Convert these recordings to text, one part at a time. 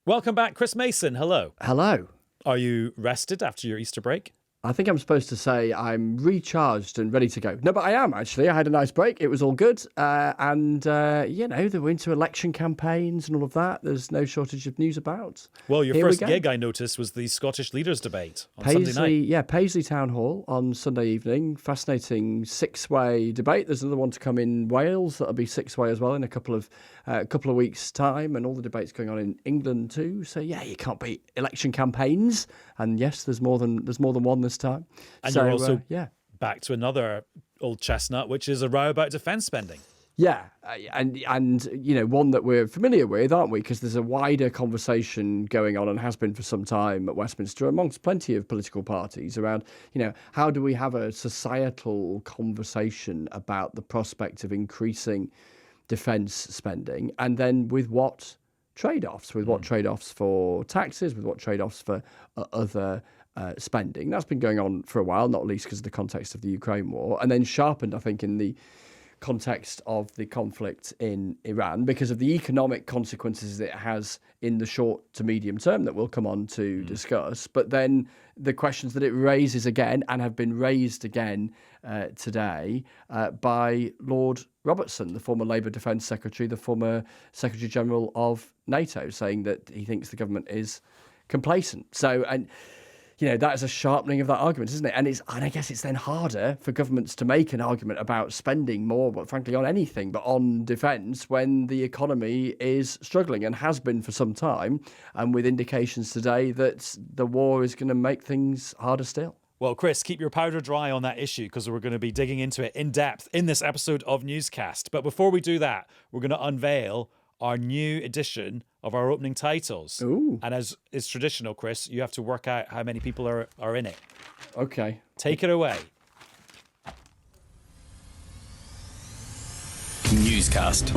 Welcome back, Chris Mason. Hello. Hello. Are you rested after your Easter break? I think I'm supposed to say I'm recharged and ready to go. No, but I am, actually. I had a nice break. It was all good. They were into election campaigns and all of that. There's no shortage of news about. Well, your first gig, I noticed, was the Scottish Leaders Debate on Sunday night. Yeah, Paisley Town Hall on Sunday evening. Fascinating six-way debate. There's another one to come in Wales. That'll be six-way as well in a couple of weeks' time. And all the debates going on in England too. So, yeah, you can't beat election campaigns. And yes, there's more than one this time. And you're also back to another old chestnut, which is a row about defence spending. Yeah, and one that we're familiar with, aren't we? Because there's a wider conversation going on and has been for some time at Westminster amongst plenty of political parties around, how do we have a societal conversation about the prospect of increasing defence spending, and then with what trade-offs? With what trade-offs for taxes? With what trade-offs for other spending? That's been going on for a while, not least because of the context of the Ukraine war, and then sharpened, I think, in the context of the conflict in Iran because of the economic consequences it has in the short to medium term that we'll come on to discuss. But then the questions that it raises again and have been raised again today by Lord Robertson, the former Labour Defence Secretary, the former Secretary General of NATO, saying that he thinks the government is complacent. So, that is a sharpening of that argument, isn't it? And I guess it's then harder for governments to make an argument about spending more, but frankly, on anything, but on defence when the economy is struggling and has been for some time, and with indications today that the war is going to make things harder still. Well, Chris, keep your powder dry on that issue because we're going to be digging into it in depth in this episode of Newscast. But before we do that, we're going to unveil our new edition of our opening titles. Ooh. And as is traditional, Chris, you have to work out how many people are in it. Okay. Take it away. Newscast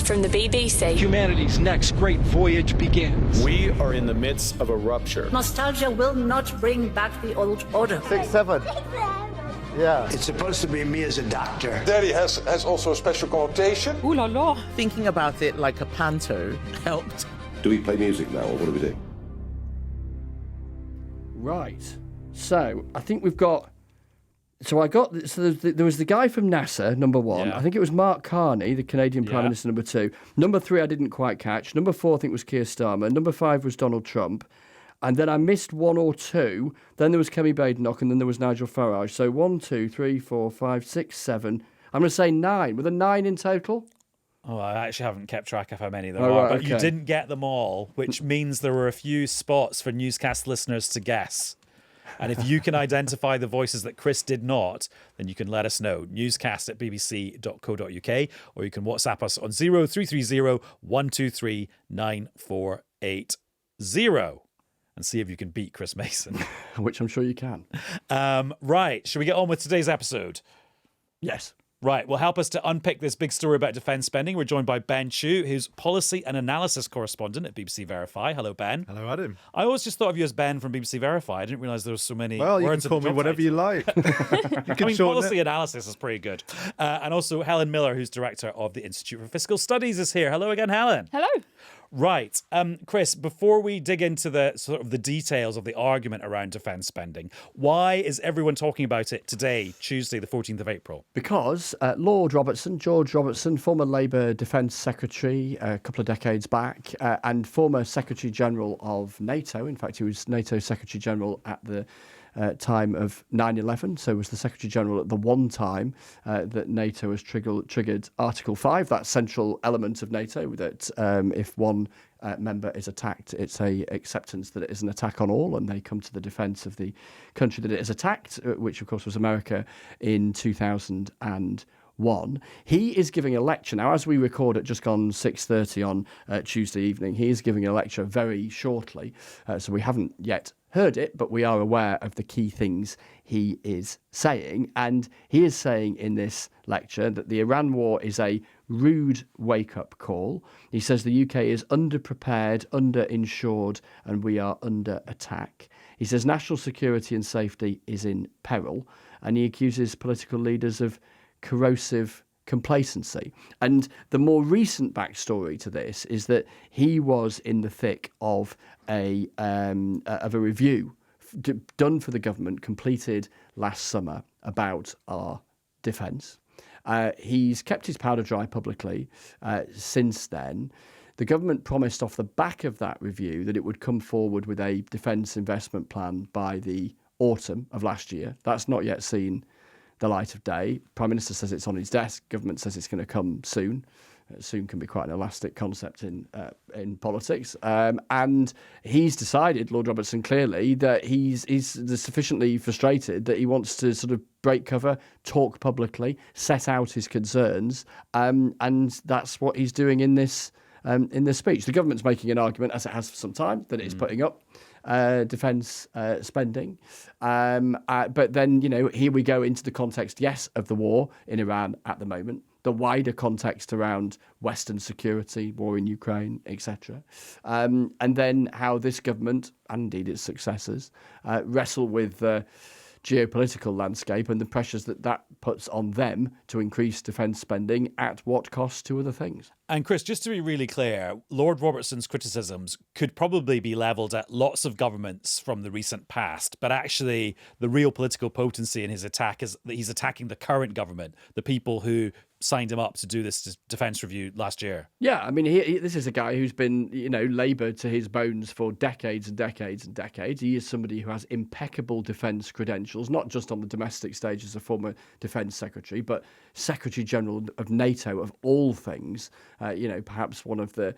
from the BBC. Humanity's next great voyage begins. We are in the midst of a rupture. Nostalgia will not bring back the old order. 6, 7. Yeah. It's supposed to be me as a doctor. Daddy has also a special connotation. Ooh la la. Thinking about it like a panto helped. Do we play music now, or what do we do? Right. So, I think we've got... there was the guy from NASA, number one. Yeah. I think it was Mark Carney, the Canadian Prime Minister, number 2. Number 3, I didn't quite catch. Number 4, I think, was Keir Starmer. Number 5 was Donald Trump. And then I missed 1 or 2. Then there was Kemi Badenoch, and then there was Nigel Farage. So 1, 2, 3, 4, 5, 6, 7. I'm going to say 9. Were there 9 in total? Oh, I actually haven't kept track of how many there are, but you didn't get them all, which means there were a few spots for Newscast listeners to guess. And if you can identify the voices that Chris did not, then you can let us know. Newscast@bbc.co.uk, or you can WhatsApp us on 0330 123 9480 and see if you can beat Chris Mason. Which I'm sure you can. Right, shall we get on with today's episode? Yes. Right, well, help us to unpick this big story about defence spending. We're joined by Ben Chu, who's policy and analysis correspondent at BBC Verify. Hello, Ben. Hello, Adam. I always just thought of you as Ben from BBC Verify. I didn't realise there were so many words. Well, you can call me whatever you like. Policy analysis is pretty good. And also Helen Miller, who's director of the Institute for Fiscal Studies, is here. Hello again, Helen. Hello. Right. Chris, before we dig into the sort of the details of the argument around defence spending, why is everyone talking about it today, Tuesday, the 14th of April? Because Lord Robertson, George Robertson, former Labour Defence Secretary a couple of decades back, and former Secretary General of NATO. In fact, he was NATO Secretary General at the time of 9/11, so was the Secretary General at the one time that NATO has triggered Article 5, that central element of NATO, that if one member is attacked, it's a acceptance that it is an attack on all, and they come to the defence of the country that it is attacked, which of course was America in 2001. He is giving a lecture now, as we record at just gone 6:30 on Tuesday evening. He is giving a lecture very shortly, so we haven't yet heard it, but we are aware of the key things he is saying. And he is saying in this lecture that the Iran war is a rude wake-up call. He says the UK is underprepared, underinsured, and we are under attack. He says national security and safety is in peril, and he accuses political leaders of corrosive complacency. And the more recent backstory to this is that he was in the thick of a review done for the government, completed last summer, about our defence. He's kept his powder dry publicly since then. The government promised off the back of that review that it would come forward with a defence investment plan by the autumn of last year. That's not yet seen the light of day. Prime Minister says it's on his desk. Government says it's going to come soon. Soon can be quite an elastic concept in politics. And he's decided, Lord Robertson, clearly, that he's sufficiently frustrated that he wants to sort of break cover, talk publicly, set out his concerns. And that's what he's doing in this speech. The government's making an argument, as it has for some time, that it's putting up defence spending. But then, here we go into the context, yes, of the war in Iran at the moment, the wider context around Western security, war in Ukraine, etc. And then how this government, and indeed its successors, wrestle with the geopolitical landscape and the pressures that puts on them to increase defence spending at what cost to other things. And Chris, just to be really clear, Lord Robertson's criticisms could probably be levelled at lots of governments from the recent past, but actually the real political potency in his attack is that he's attacking the current government, the people who signed him up to do this defence review last year. Yeah, I mean, this is a guy who's been, laboured to his bones for decades and decades and decades. He is somebody who has impeccable defence credentials, not just on the domestic stage as a former defence secretary, but Secretary General of NATO, of all things. Perhaps one of the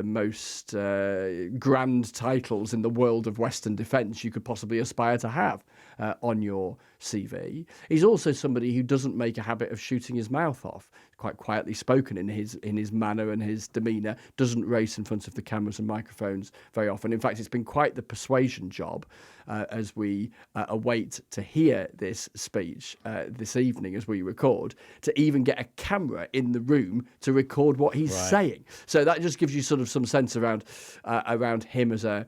most grand titles in the world of Western defence you could possibly aspire to have on your CV. He's also somebody who doesn't make a habit of shooting his mouth off. Quite quietly spoken in his manner and his demeanour. Doesn't race in front of the cameras and microphones very often. In fact, it's been quite the persuasion job as we await to hear this speech this evening as we record, to even get a camera in the room to record what he's saying. So that just gives you sort of some sense around him as a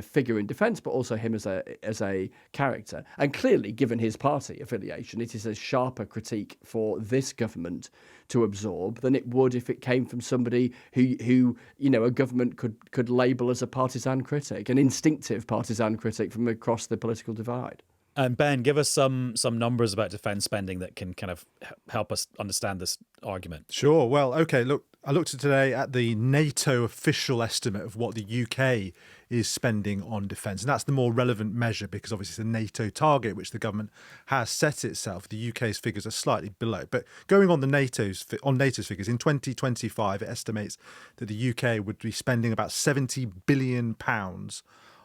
figure in defence, but also him as a character. And clearly, given his party affiliation, it is a sharper critique for this government to absorb than it would if it came from somebody who a government could label as a partisan critic, an instinctive partisan critic from across the political divide. And Ben, give us some numbers about defence spending that can kind of help us understand this argument. Sure. Well, okay, look, I looked today at the Nato official estimate of what the UK is spending on defence. And that's the more relevant measure because obviously it's a NATO target, which the government has set itself. The UK's figures are slightly below. But going on NATO's figures, in 2025, it estimates that the UK would be spending about £70 billion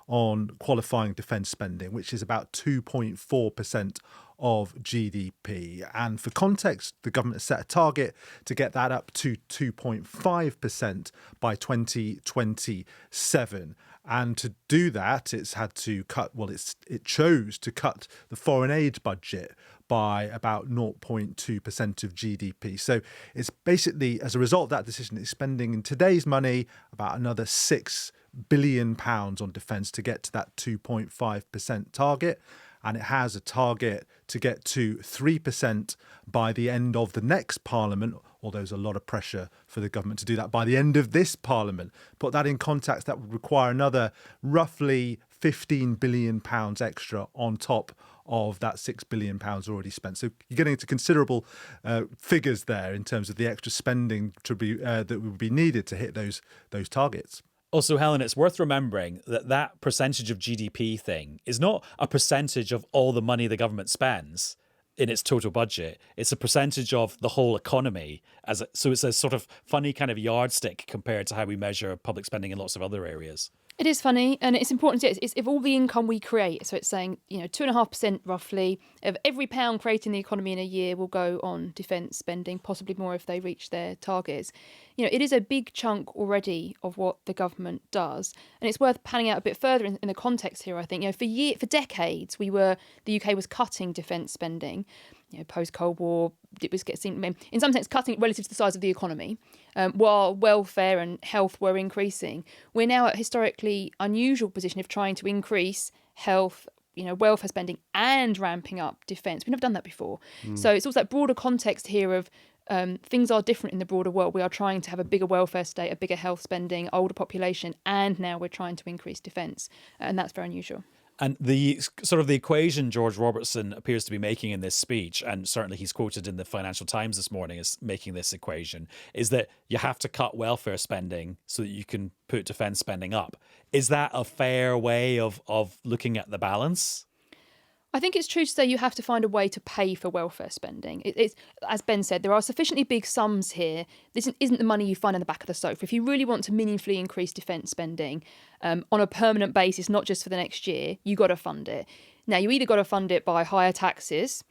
on qualifying defence spending, which is about 2.4% of GDP. And for context, the government has set a target to get that up to 2.5% by 2027. And to do that, it chose to cut the foreign aid budget by about 0.2% of GDP. So it's basically, as a result of that decision, it's spending in today's money about another £6 billion on defence to get to that 2.5% target. And it has a target to get to 3% by the end of the next parliament, although there's a lot of pressure for the government to do that by the end of this parliament. Put that in context, that would require another roughly £15 billion extra on top of that £6 billion already spent. So you're getting into considerable figures there in terms of the extra spending that would be needed to hit those targets. Also, Helen, it's worth remembering that percentage of GDP thing is not a percentage of all the money the government spends in its total budget. It's a percentage of the whole economy. So it's a sort of funny kind of yardstick compared to how we measure public spending in lots of other areas. It is funny, and it's important to say it's if all the income we create, so it's saying 2.5% roughly of every pound created in the economy in a year will go on defence spending, possibly more if they reach their targets. It is a big chunk already of what the government does, and it's worth panning out a bit further in the context here. I think for decades the UK was cutting defence spending. Post Cold War, it was in some sense cutting it relative to the size of the economy, while welfare and health were increasing. We're now at a historically unusual position of trying to increase health, welfare spending and ramping up defence. We've never done that before. So it's also that broader context here of things are different in the broader world. We are trying to have a bigger welfare state, a bigger health spending, older population, and now we're trying to increase defence. And that's very unusual. And the sort of the equation George Robertson appears to be making in this speech, and certainly he's quoted in the Financial Times this morning as making this equation, is that you have to cut welfare spending so that you can put defence spending up. Is that a fair way of looking at the balance? I think it's true to say you have to find a way to pay for welfare spending. It's, as Ben said, there are sufficiently big sums here. This isn't the money you find on the back of the sofa. If you really want to meaningfully increase defence spending on a permanent basis, not just for the next year, you got to fund it. Now, you either got to fund it by higher taxes.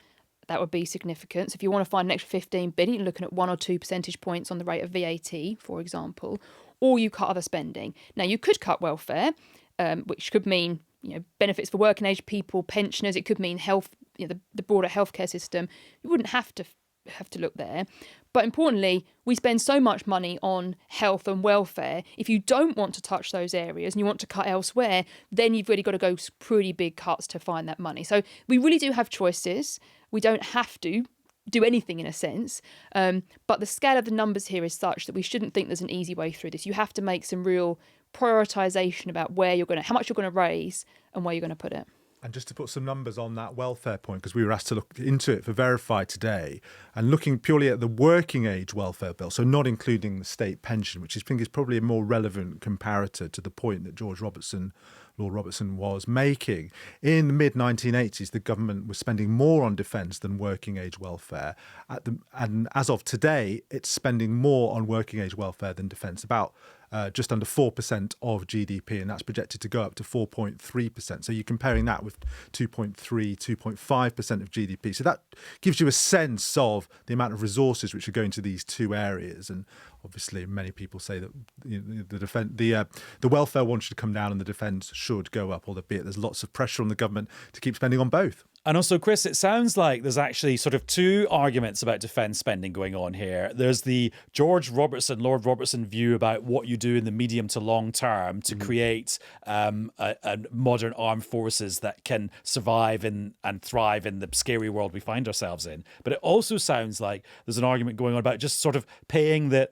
That would be significant. So if you want to find an extra 15 billion, you're looking at 1 or 2 percentage points on the rate of VAT, for example, or you cut other spending. Now, you could cut welfare, which could mean benefits for working age people, pensioners. It could mean health, the broader healthcare system. You wouldn't have to look there. But importantly, we spend so much money on health and welfare. If you don't want to touch those areas and you want to cut elsewhere, then you've really got to go pretty big cuts to find that money. So we really do have choices. We don't have to do anything in a sense. But the scale of the numbers here is such that we shouldn't think there's an easy way through this. You have to make some real prioritisation about how much you're going to raise and where you're going to put it. And just to put some numbers on that welfare point, because we were asked to look into it for Verify today, and looking purely at the working age welfare bill, so not including the state pension, which I think is probably a more relevant comparator to the point that Lord Robertson was making. In the mid-1980s, the government was spending more on defence than working age welfare. And as of today, it's spending more on working age welfare than defence, about just under 4% of GDP, and that's projected to go up to 4.3%. So you're comparing that with 2.3, 2.5% of GDP. So that gives you a sense of the amount of resources which are going to these two areas. And obviously, many people say that the welfare one should come down and the defence should go up, albeit there's lots of pressure on the government to keep spending on both. And also, Chris, it sounds like there's actually sort of two arguments about defence spending going on here. There's the Lord Robertson view about what you do in the medium to long term to create a modern armed forces that can survive and thrive in the scary world we find ourselves in. But it also sounds like there's an argument going on about just sort of paying the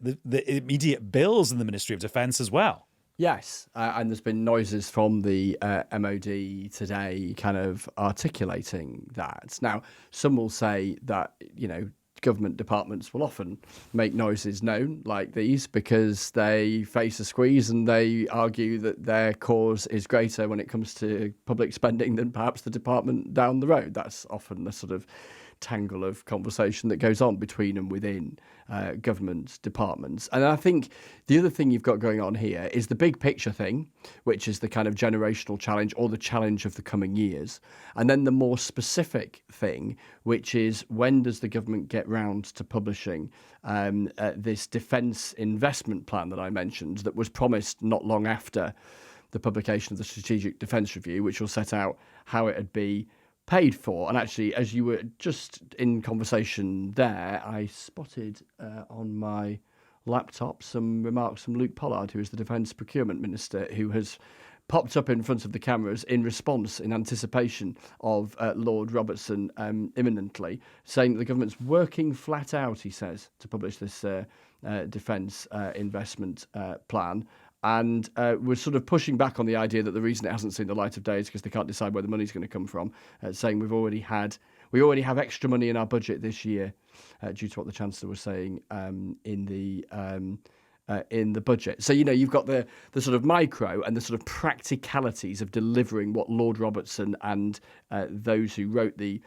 immediate bills in the Ministry of Defence as well. Yes, and there's been noises from the MOD today kind of articulating that. Now, some will say that, government departments will often make noises known like these because they face a squeeze and they argue that their cause is greater when it comes to public spending than perhaps the department down the road. That's often the sort of tangle of conversation that goes on between and within government departments. And I think the other thing you've got going on here is the big picture thing, which is the kind of generational challenge or the challenge of the coming years. And then the more specific thing, which is when does the government get round to publishing this defence investment plan that I mentioned that was promised not long after the publication of the Strategic Defence Review, which will set out how it would be paid for. And actually, as you were just in conversation there, I spotted on my laptop some remarks from Luke Pollard, who is the Defence Procurement Minister, who has popped up in front of the cameras in response, in anticipation of Lord Robertson imminently, saying that the government's working flat out, he says, to publish this defence investment plan. And we're sort of pushing back on the idea that the reason it hasn't seen the light of day is because they can't decide where the money's going to come from, saying we already have extra money in our budget this year, due to what the Chancellor was saying in the budget. So, you've got the sort of micro and the sort of practicalities of delivering what Lord Robertson and those who wrote the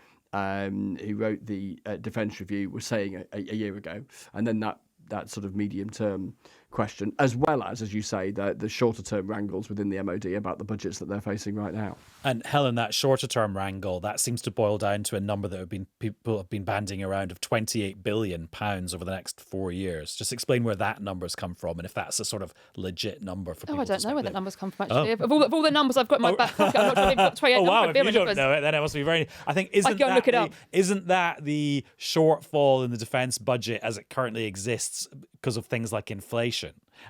Defence Review were saying a year ago, and then that sort of medium-term question, as well as you say, the shorter-term wrangles within the MOD about the budgets that they're facing right now. And Helen, that shorter-term wrangle, that seems to boil down to a number that people have been banding around of £28 billion over the next 4 years. Just explain where that number's come from and if that's a sort of legit number for people. I don't know where that number's come from, actually. Of all the numbers I've got in my back pocket, I'm not sure they've got 28 wow, if you don't know it, then it must be very... I think, isn't that the shortfall in the defence budget as it currently exists because of things like inflation?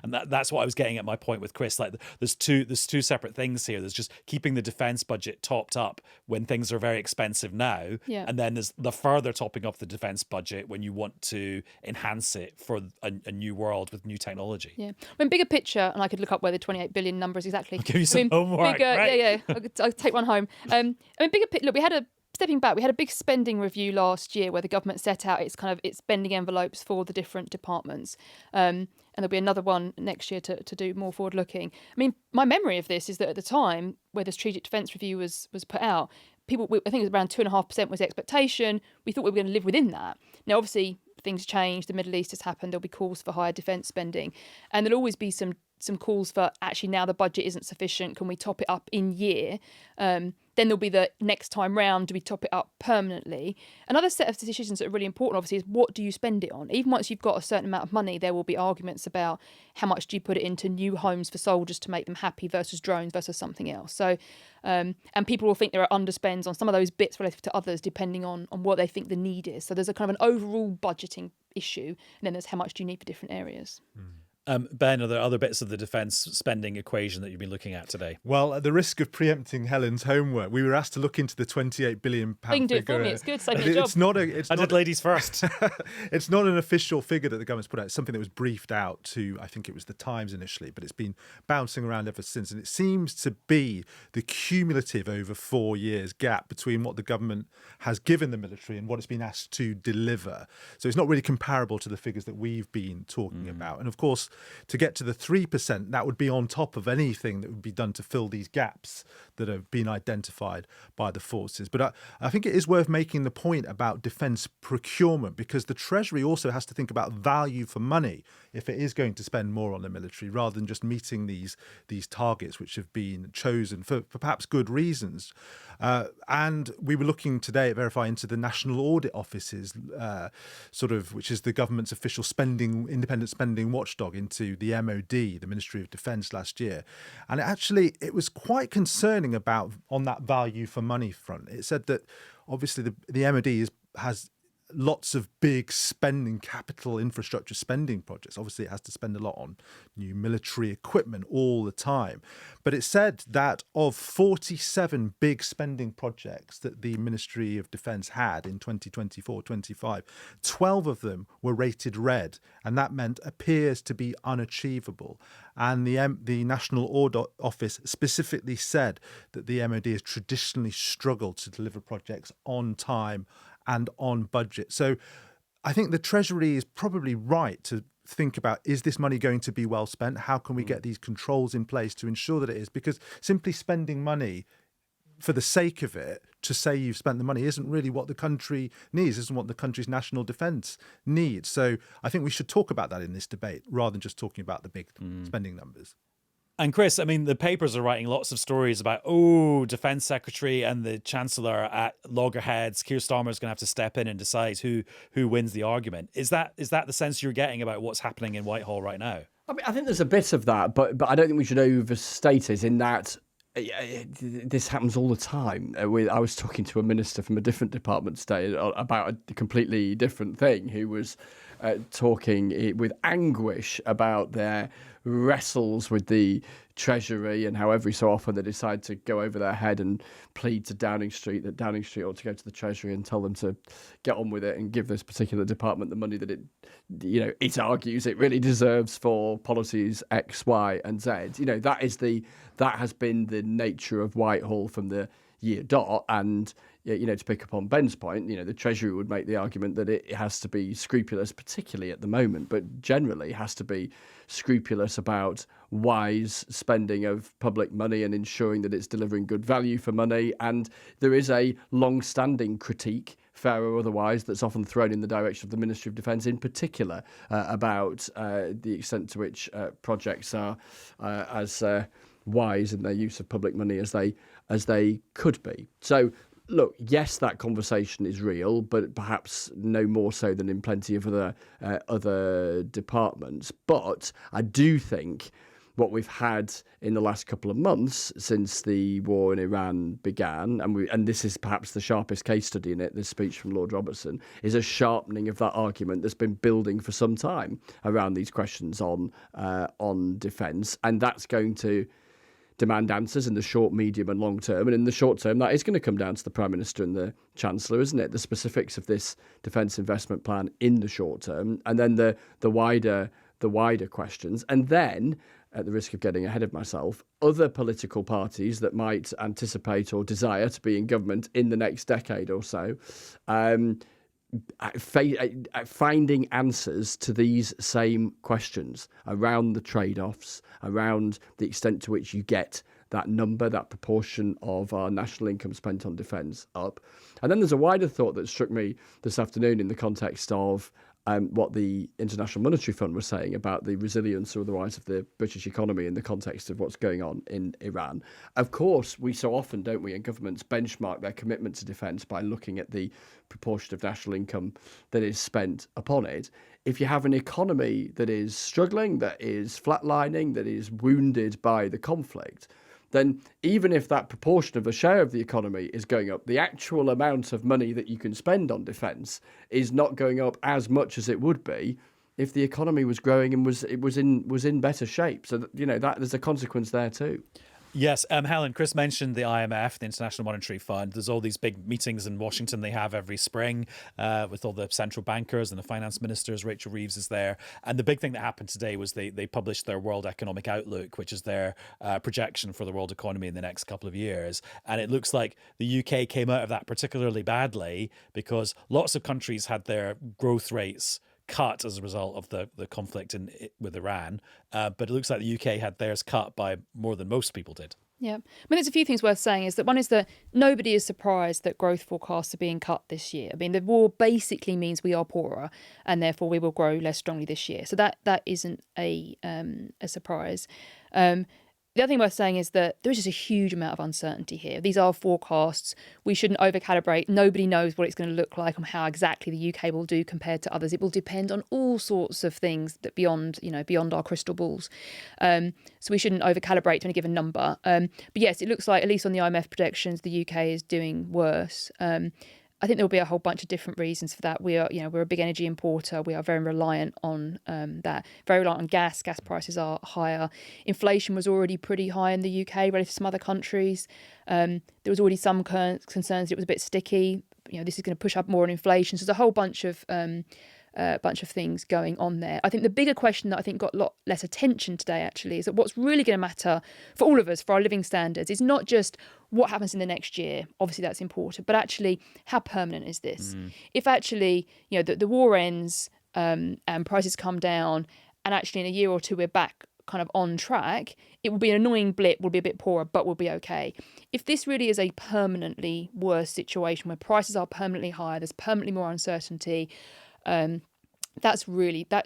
And that's what I was getting at my point with Chris. Like, there's two separate things here. There's just keeping the defence budget topped up when things are very expensive now, and then there's the further topping up the defence budget when you want to enhance it for a new world with new technology. Yeah, I mean, bigger picture, and I could look up where the 28 billion number is exactly. I'll give you some homework. Bigger, right? Yeah. I'll take one home. I mean, bigger picture. Look, stepping back, we had a big spending review last year where the government set out its spending envelopes for the different departments. And there'll be another one next year to do more forward looking. I mean, my memory of this is that at the time where the Strategic Defence Review was put out, I think it was around 2.5% was the expectation. We thought we were going to live within that. Now, obviously, things changed. The Middle East has happened. There'll be calls for higher defence spending. And there'll always be some calls for, actually, now the budget isn't sufficient, can we top it up in year? Then there'll be the next time round, do we top it up permanently? Another set of decisions that are really important, obviously, is what do you spend it on? Even once you've got a certain amount of money, there will be arguments about how much do you put it into new homes for soldiers to make them happy versus drones versus something else. So, and people will think there are underspends on some of those bits relative to others, depending on what they think the need is. So there's a kind of an overall budgeting issue, and then there's how much do you need for different areas. Ben, are there other bits of the defence spending equation that you've been looking at today? Well, at the risk of preempting Helen's homework, we were asked to look into the £28 billion figure. You can do it for me. It's good. Save me a job. I did ladies first. It's not an official figure that the government's put out. It's something that was briefed out to, I think it was the Times initially, but it's been bouncing around ever since. And it seems to be the cumulative over 4 years gap between what the government has given the military and what it's been asked to deliver. So it's not really comparable to the figures that we've been talking about. And of course, to get to the 3%, that would be on top of anything that would be done to fill these gaps that have been identified by the forces. But I think it is worth making the point about defence procurement, because the Treasury also has to think about value for money if it is going to spend more on the military, rather than just meeting these targets which have been chosen for perhaps good reasons. And we were looking today at Verify into the National Audit Office's which is the government's official independent spending watchdog into the MOD, the Ministry of Defence, last year. And it was quite concerning on that value for money front. It said that obviously the MOD has lots of big capital infrastructure spending projects. Obviously, it has to spend a lot on new military equipment all the time. But it said that of 47 big spending projects that the Ministry of Defence had in 2024-25, 12 of them were rated red, and that meant appears to be unachievable. And the National Audit Office specifically said that the MOD has traditionally struggled to deliver projects on time and on budget. So I think the Treasury is probably right to think about, is this money going to be well spent? How can we get these controls in place to ensure that it is? Because simply spending money for the sake of it, to say you've spent the money, isn't really what the country needs, isn't what the country's national defence needs. So I think we should talk about that in this debate, rather than just talking about the big spending numbers. And Chris, I mean, the papers are writing lots of stories about, Defence Secretary and the Chancellor at loggerheads. Keir Starmer is going to have to step in and decide who wins the argument. Is that the sense you're getting about what's happening in Whitehall right now? I mean, I think there's a bit of that, but I don't think we should overstate it in that this happens all the time. I was talking to a minister from a different department today about a completely different thing, who was talking with anguish about their wrestles with the Treasury and how every so often they decide to go over their head and plead to Downing Street that Downing Street ought to go to the Treasury and tell them to get on with it and give this particular department the money that it argues it really deserves for policies X, Y, and Z. That has been the nature of Whitehall from the year dot. And to pick up on Ben's point, the Treasury would make the argument that it has to be scrupulous, particularly at the moment, but generally has to be scrupulous about wise spending of public money and ensuring that it's delivering good value for money. And there is a long-standing critique, fair or otherwise, that's often thrown in the direction of the Ministry of Defence in particular about the extent to which projects are as wise in their use of public money as they could be. So, look, yes, that conversation is real, but perhaps no more so than in plenty of other departments. But I do think what we've had in the last couple of months since the war in Iran began, and this is perhaps the sharpest case study in it, this speech from Lord Robertson, is a sharpening of that argument that's been building for some time around these questions on defence, and that's going to demand answers in the short, medium and long term. And in the short term, that is going to come down to the Prime Minister and the Chancellor, isn't it? The specifics of this defence investment plan in the short term, and then the wider questions. And then, at the risk of getting ahead of myself, other political parties that might anticipate or desire to be in government in the next decade or so, finding answers to these same questions around the trade-offs, around the extent to which you get that number, that proportion of our national income spent on defence up. And then there's a wider thought that struck me this afternoon in the context of what the International Monetary Fund was saying about the resilience or otherwise of the British economy in the context of what's going on in Iran. Of course, we so often, don't we, in governments benchmark their commitment to defence by looking at the proportion of national income that is spent upon it. If you have an economy that is struggling, that is flatlining, that is wounded by the conflict, then even if that proportion of the share of the economy is going up, the actual amount of money that you can spend on defence is not going up as much as it would be if the economy was growing and was in better shape. So that, that there's a consequence there too. Yes, Helen, Chris mentioned the IMF, the International Monetary Fund. There's all these big meetings in Washington they have every spring with all the central bankers and the finance ministers. Rachel Reeves is there. And the big thing that happened today was they published their World Economic Outlook, which is their projection for the world economy in the next couple of years. And it looks like the UK came out of that particularly badly because lots of countries had their growth rates cut as a result of the conflict with Iran. But it looks like the UK had theirs cut by more than most people did. Yeah. I mean, there's a few things worth saying. Is that one is that nobody is surprised that growth forecasts are being cut this year. I mean, the war basically means we are poorer and therefore we will grow less strongly this year. So that isn't a surprise. The other thing worth saying is that there is just a huge amount of uncertainty here. These are forecasts. We shouldn't over-calibrate. Nobody knows what it's going to look like and how exactly the UK will do compared to others. It will depend on all sorts of things that beyond our crystal balls. So we shouldn't over-calibrate to any given number. But yes, it looks like, at least on the IMF projections, the UK is doing worse. I think there'll be a whole bunch of different reasons for that. We're a big energy importer. We are very reliant on that. Very reliant on gas. Gas prices are higher. Inflation was already pretty high in the UK relative to some other countries. There was already some concerns it was a bit sticky. This is going to push up more on inflation. So there's a whole bunch of things going on there. I think the bigger question that I think got a lot less attention today actually is that what's really going to matter for all of us, for our living standards, is not just what happens in the next year. Obviously that's important, but actually how permanent is this? If actually, the war ends and prices come down and actually in a year or two we're back kind of on track, it will be an annoying blip, we'll be a bit poorer, but we'll be okay. If this really is a permanently worse situation where prices are permanently higher, there's permanently more uncertainty, that's really bad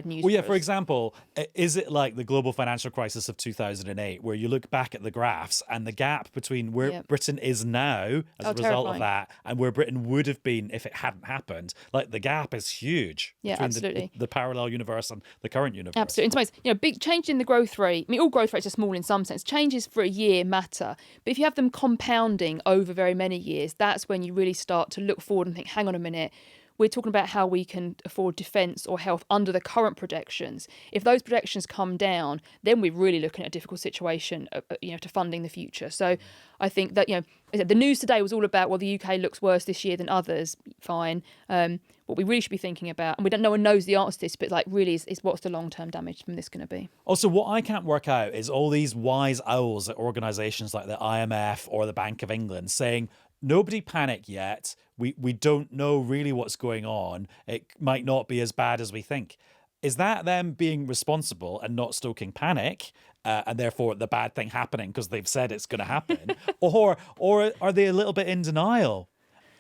news. Well, yeah, for example, is it like the global financial crisis of 2008, where you look back at the graphs and the gap between where Britain is now as a result of that and where Britain would have been if it hadn't happened? Like, the gap is huge between the parallel universe and the current universe. Absolutely. In some ways, big change in the growth rate. I mean, all growth rates are small in some sense. Changes for a year matter. But if you have them compounding over very many years, that's when you really start to look forward and think, hang on a minute, we're talking about how we can afford defence or health under the current projections. If those projections come down, then we're really looking at a difficult situation, to funding the future. So I think that, the news today was all about, well, the UK looks worse this year than others. Fine. What we really should be thinking about, and no one knows the answer to this, but really is what's the long-term damage from this going to be? Also, what I can't work out is all these wise owls at organisations like the IMF or the Bank of England saying, nobody panic yet. We don't know really what's going on. It might not be as bad as we think. Is that them being responsible and not stoking panic, and therefore the bad thing happening because they've said it's going to happen? or are they a little bit in denial?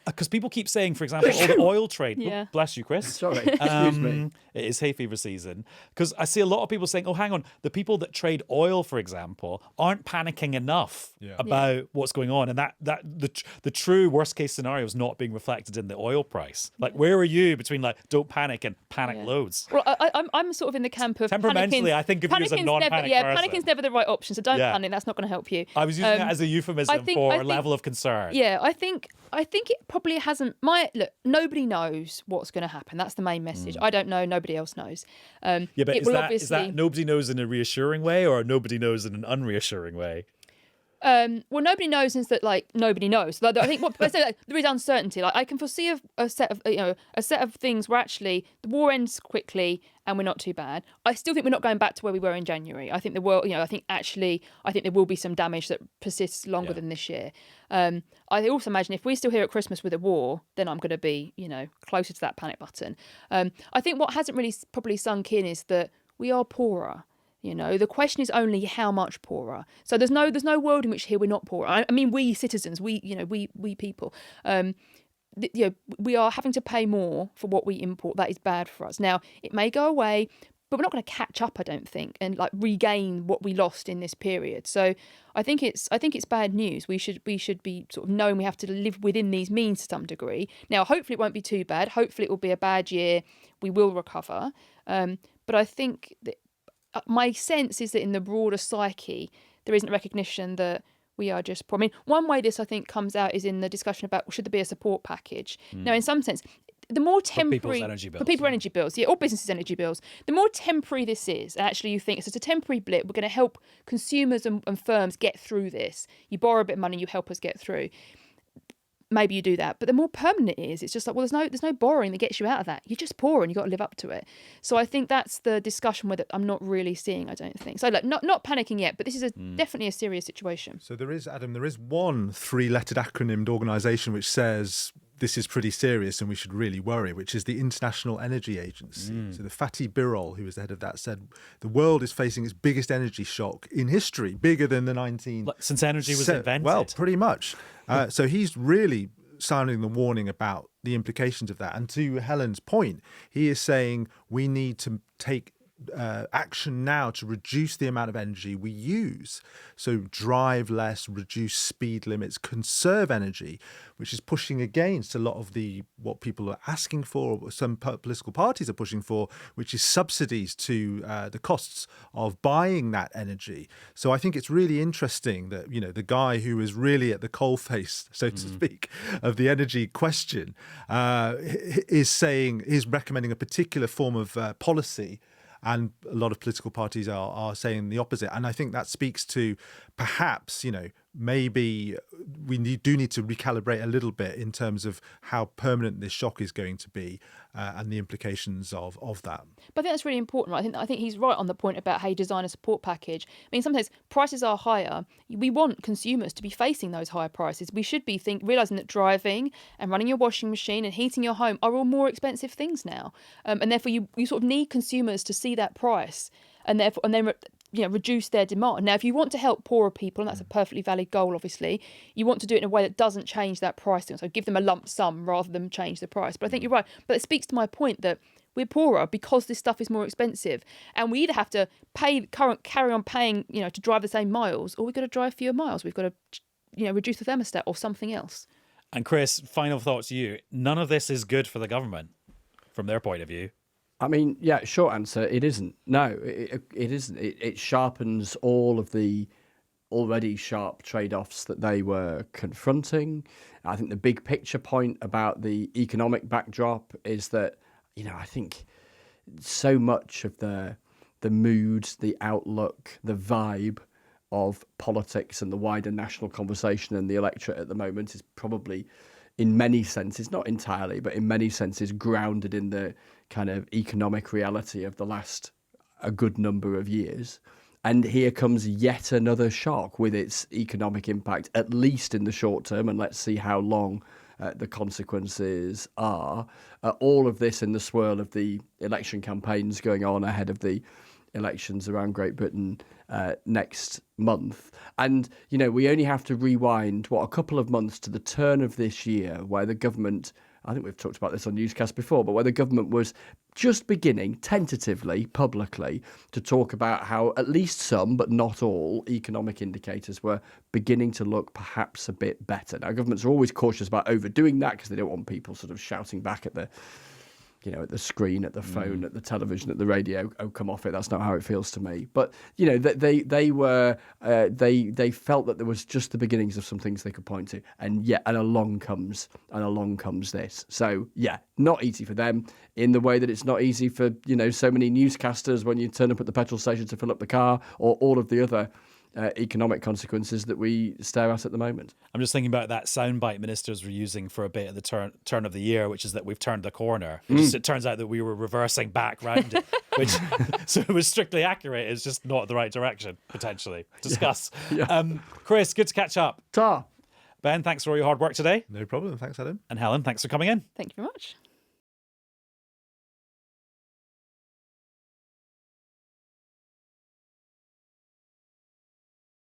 Because people keep saying, for example, the oil trade. Yeah. Oh, bless you, Chris. Sorry, excuse me. It is hay fever season. Because I see a lot of people saying, oh, hang on, the people that trade oil, for example, aren't panicking enough about what's going on. And that the true worst case scenario is not being reflected in the oil price. Like, where are you between like don't panic and panic loads? Well, I'm sort of in the camp of temperamentally, I think of you as a non-panic person. Panicking is never the right option, so don't panic. That's not going to help you. I was using it as a euphemism for a level of concern. Yeah, I think it probably hasn't. Look, nobody knows what's going to happen. That's the main message. I don't know. Nobody else knows. But is that nobody knows in a reassuring way, or nobody knows in an unreassuring way? Well, nobody knows is that like nobody knows. So I think there is uncertainty. Like I can foresee a set of things where actually the war ends quickly and we're not too bad. I still think we're not going back to where we were in January. I think the world, I think there will be some damage that persists longer than this year. I also imagine if we're still here at Christmas with a war, then I'm going to be, closer to that panic button. I think what hasn't really probably sunk in is that we are poorer. The question is only how much poorer. So there's no world in which here we're not poorer. I mean, we citizens, we people, we are having to pay more for what we import. That is bad for us. Now it may go away, but we're not going to catch up, I don't think, and like regain what we lost in this period. So I think it's bad news. We should be sort of knowing we have to live within these means to some degree. Now, hopefully it won't be too bad. Hopefully it will be a bad year. We will recover. But I think that my sense is that in the broader psyche, there isn't recognition that we are just poor. I mean, one way this, I think, comes out is in the discussion about should there be a support package. Now, in some sense, the more temporary... For people's energy bills, or businesses' energy bills. The more temporary this is, actually you think it's just a temporary blip, we're going to help consumers and firms get through this. You borrow a bit of money, you help us get through. Maybe you do that, but the more permanent it is, it's just like, well, there's no borrowing that gets you out of that. You're just poor and you've got to live up to it. So I think that's the discussion where I'm not really seeing, I don't think. So like, not panicking yet, but this is definitely a serious situation. So there is one three-lettered acronymed organisation which says this is pretty serious and we should really worry, which is the International Energy Agency. So the Fatih Birol, who was the head of that, said the world is facing its biggest energy shock in history, bigger than the since energy was invented. Well, pretty much. So he's really sounding the warning about the implications of that. And to Helen's point, he is saying we need to take action now to reduce the amount of energy we use. So drive less, reduce speed limits, conserve energy, which is pushing against a lot of what people are asking for, or some political parties are pushing for, which is subsidies to the costs of buying that energy. So I think it's really interesting that, the guy who is really at the coalface, so to speak, of the energy question is recommending a particular form of policy. And a lot of political parties are saying the opposite. And I think that speaks to perhaps, maybe we do need to recalibrate a little bit in terms of how permanent this shock is going to be and the implications of that. But I think that's really important, right? I think he's right on the point about how you design a support package. I mean, sometimes prices are higher. We want consumers to be facing those higher prices. We should be realising that driving and running your washing machine and heating your home are all more expensive things now. And therefore you sort of need consumers to see that price and then reduce their demand. Now, if you want to help poorer people, and that's a perfectly valid goal, obviously, you want to do it in a way that doesn't change that pricing. So give them a lump sum rather than change the price. But I think you're right. But it speaks to my point that we're poorer because this stuff is more expensive. And we either have to carry on paying, to drive the same miles, or we've got to drive fewer miles. We've got to, reduce the thermostat or something else. And Chris, final thoughts to you. None of this is good for the government from their point of view. I mean, short answer, it isn't. No, it isn't. It sharpens all of the already sharp trade-offs that they were confronting. I think the big picture point about the economic backdrop is that, I think so much of the mood, the outlook, the vibe of politics and the wider national conversation and the electorate at the moment is probably, in many senses, not entirely, but in many senses, grounded in the kind of economic reality of the last a good number of years. And here comes yet another shock with its economic impact, at least in the short term, and let's see how long the consequences are. All of this in the swirl of the election campaigns going on ahead of the elections around Great Britain next month. And, you know, we only have to rewind, a couple of months to the turn of this year where the government, I think we've talked about this on Newscast before, but where the government was just beginning, tentatively, publicly, to talk about how at least some, but not all, economic indicators were beginning to look perhaps a bit better. Now, governments are always cautious about overdoing that because they don't want people sort of shouting back at the screen, at the phone, at the television, at the radio. Oh, come off it! That's not how it feels to me. But you know, they felt that there was just the beginnings of some things they could point to, and along comes this. So yeah, not easy for them in the way that it's not easy for so many newscasters when you turn up at the petrol station to fill up the car, or all of the other economic consequences that we stare at the moment. I'm just thinking about that soundbite ministers were using for a bit at the turn of the year, which is that we've turned the corner. It turns out that we were reversing back round it, which so it was strictly accurate. It's just not the right direction, potentially. Discuss. Yeah. Chris, good to catch up. Ta. Ben, thanks for all your hard work today. No problem. Thanks, Adam. And Helen, thanks for coming in. Thank you very much.